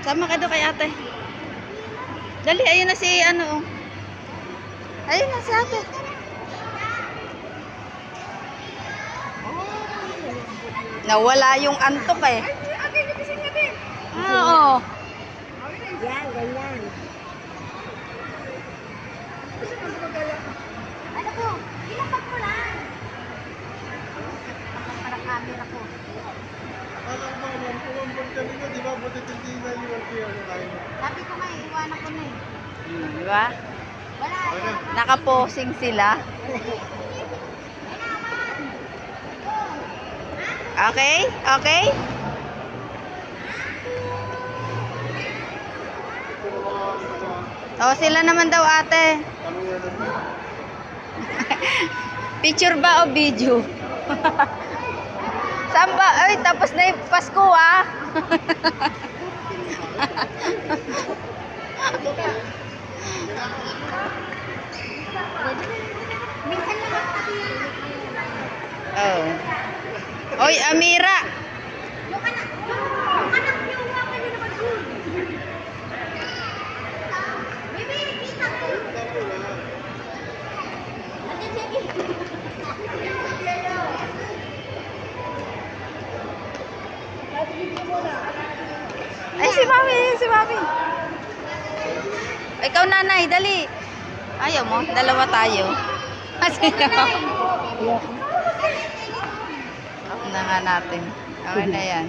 Sama ka doon kay ate. Dali, ayun na si ano. Ayun na si ate. Nawala yung antok eh. Oo. Yan, ganyan. Ano po? Ilapag mo lang. Parang camera ko. Alam mo, kumambag kami na, di ba? Buti hindi na yung ano kayo. Sabi ko nga, iwanan ko na eh. Di ba? Wala. Nakaposing sila. Okay? Okay? Oh, sila naman daw ate. Picture ba o video? Saan ba? Ay, tapos na yung Pasko ah. Minsan lang ako Oh. Oy, Amira. yung anak niyo, huwakan niyo naman yun. Baby, kita ko. Nandiyan siya, Ay, si Mami, si Mami. Ikaw nanay, dali. Ayaw mo, dalawa tayo. Kasi off na nga natin. Okay na yan.